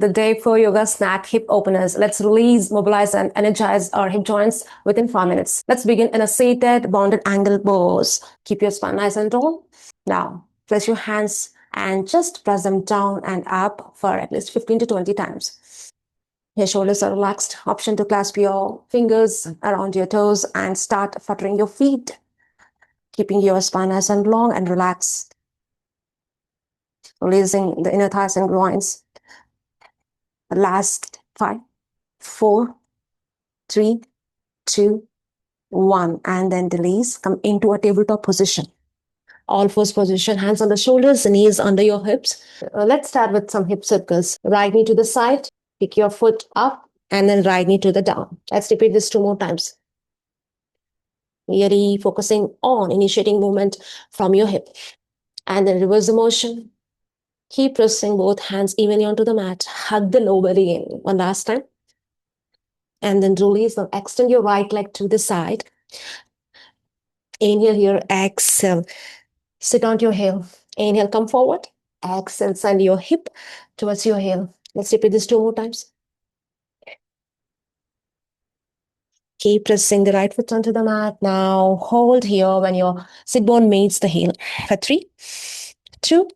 The day 4 yoga snack hip openers. Let's release, mobilize, and energize our hip joints within 5 minutes. Let's begin in a seated bonded angle pose. Keep your spine nice and tall. Now, place your hands and just press them down and up for at least 15 to 20 times. Your shoulders are relaxed. Option to clasp your fingers around your toes and start fluttering your feet, keeping your spine nice and long and relaxed. Releasing the inner thighs and groins. The last 5, 4, 3, 2, 1, and then release. Come into a tabletop position. All fours position, hands on the shoulders, knees under your hips. Let's start with some hip circles. Right knee to the side, pick your foot up, and then right knee to the down. Let's repeat this 2 more times. Really focusing on initiating movement from your hip. And then reverse the motion. Keep pressing both hands evenly onto the mat. Hug the low belly in. One last time. And then release. Now extend your right leg to the side. Inhale here, exhale. Sit onto your heel. Inhale, come forward. Exhale, send your hip towards your heel. Let's repeat this 2 more times. Keep pressing the right foot onto the mat. Now hold here when your sit bone meets the heel. For 3, 2,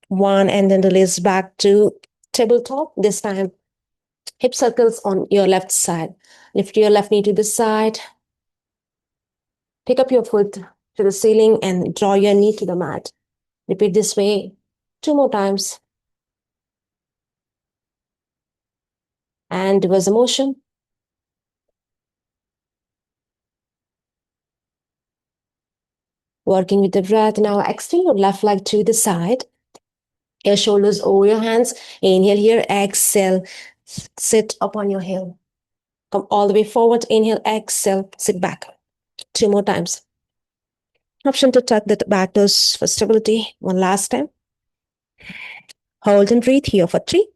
1, and then release back to tabletop. This time, hip circles on your left side. Lift your left knee to the side. Pick up your foot to the ceiling and draw your knee to the mat. Repeat this way 2 more times. And reverse the motion. Working with the breath. Now extend your left leg to the side. Your shoulders over your hands. Inhale here, exhale. Sit up on your heel. Come all the way forward. Inhale, exhale, sit back. 2 more times. Option to tuck the back toes for stability. One last time. Hold and breathe here for 3.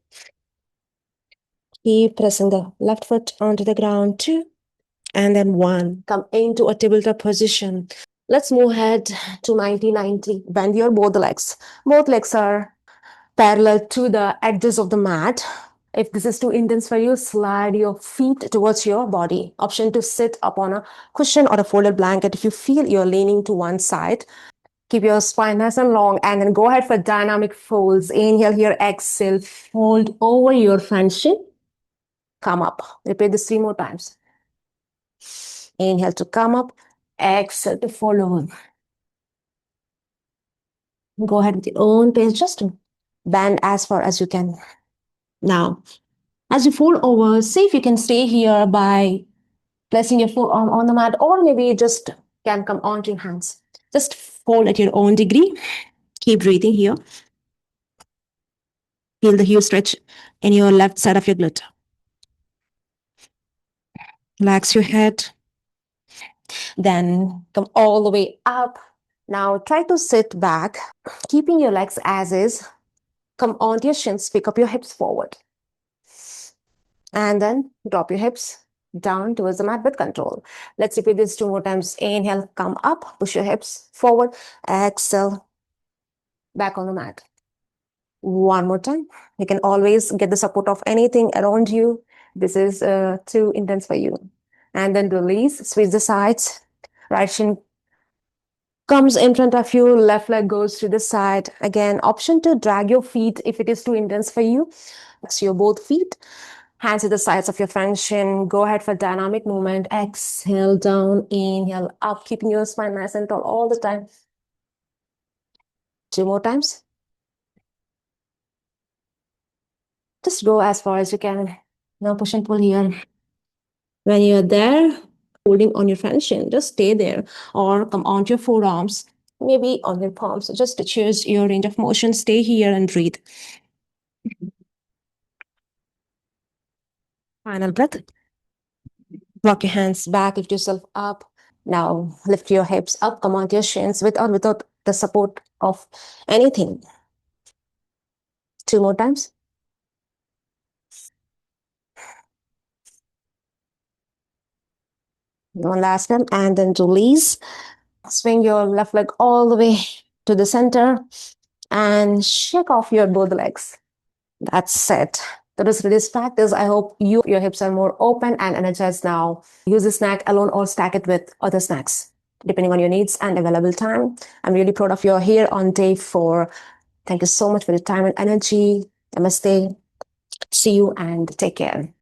Keep pressing the left foot onto the ground. 2. And then 1. Come into a tabletop position. Let's move ahead to 90-90. Bend your both legs. Both legs are parallel to the edges of the mat. If this is too intense for you, slide your feet towards your body. Option to sit upon a cushion or a folded blanket if you feel you're leaning to one side. Keep your spine nice and long, and then go ahead for dynamic folds. Inhale here, exhale, fold over your front shin. Come up. Repeat this 3 more times. Inhale to come up, exhale to fold over. Go ahead with your own pace, just to bend as far as you can. Now, as you fold over, see if you can stay here by placing your forearm on the mat, or maybe you just can come onto your hands. Just fold at your own degree. Keep breathing here. Feel the heel stretch in your left side of your glute. Relax your head. Then come all the way up. Now try to sit back, keeping your legs as is. Come onto your shins, pick up your hips forward. And then drop your hips down towards the mat with control. Let's repeat this 2 more times. Inhale, come up, push your hips forward. Exhale, back on the mat. 1 more time. You can always get the support of anything around you. This is too intense for you. And then release, switch the sides. Right shin comes in front of you, left leg goes to the side. Again, option to drag your feet if it is too intense for you. So your both feet. Hands to the sides of your front shin. Go ahead for dynamic movement. Exhale down, inhale up, keeping your spine nice and tall all the time. 2 more times. Just go as far as you can. Now push and pull here. When you're there, holding on your front shin, just stay there, or come onto your forearms, maybe on your palms. So just to choose your range of motion. Stay here and breathe. Final breath. Rock your hands back, lift yourself up. Now lift your hips up, come onto your shins with or without the support of anything. 2 more times. One last time, and then release. Swing your left leg all the way to the center and shake off your both legs. That's it. That was this practice. I hope your hips are more open and energized now. Use the snack alone or stack it with other snacks, depending on your needs and available time. I'm really proud of you here on day 4. Thank you so much for your time and energy. Namaste. See you and take care.